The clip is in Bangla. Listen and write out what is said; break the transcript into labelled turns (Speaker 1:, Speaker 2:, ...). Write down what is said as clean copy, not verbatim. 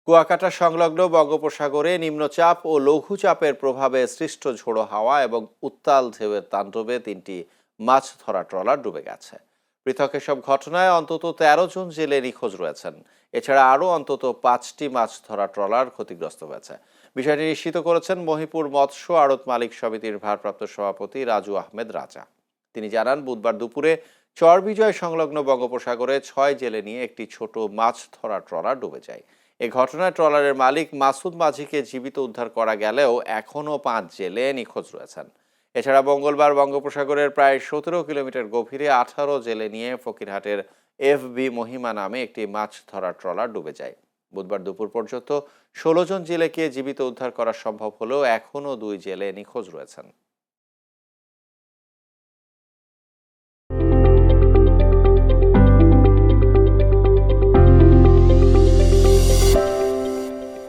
Speaker 1: কুয়াকাটা সংলগ্ন বঙ্গোপসাগরে নিম্নচাপ ও লঘুচাপের প্রভাবে সৃষ্ট ঝোড়ো হাওয়া এবং উত্তাল ঢেউয়ের তাণ্ডবে ৩টি মাছ ধরা ট্রলার ডুবে গেছে। পৃথক এসব ঘটনায় অন্তত ১৩ জন জেলে নিখোঁজ রয়েছেন। এছাড়া আরও অন্তত ৫টি মাছ ধরা ট্রলার ক্ষতিগ্রস্ত হয়েছে। বিষয়টি নিশ্চিত করেছেন মহিপুর মৎস্য আড়ত মালিক সমিতির ভারপ্রাপ্ত সভাপতি রাজু আহমেদ রাজা। তিনি জানান, বুধবার দুপুরে চরবিজয় সংলগ্ন বঙ্গোপসাগরে ৬ জেলে নিয়ে একটি ছোট মাছ ধরা ট্রলার ডুবে যায়। এ ঘটনায় ট্রলারের মালিক মাসুদ মাঝিকে জীবিত উদ্ধার করা গেলেও এখনও ৫ জেলে নিখোঁজ রয়েছেন। এছাড়া মঙ্গলবার বঙ্গোপসাগরের প্রায় ১৭ কিলোমিটার গভীরে ১৮ জেলে নিয়ে ফকিরহাটের FB মহিমা নামে একটি মাছ ধরার ট্রলার ডুবে যায়। বুধবার দুপুর পর্যন্ত ১৬ জন জেলেকে জীবিত উদ্ধার করা সম্ভব হলেও এখনও ২ জেলে নিখোঁজ রয়েছেন।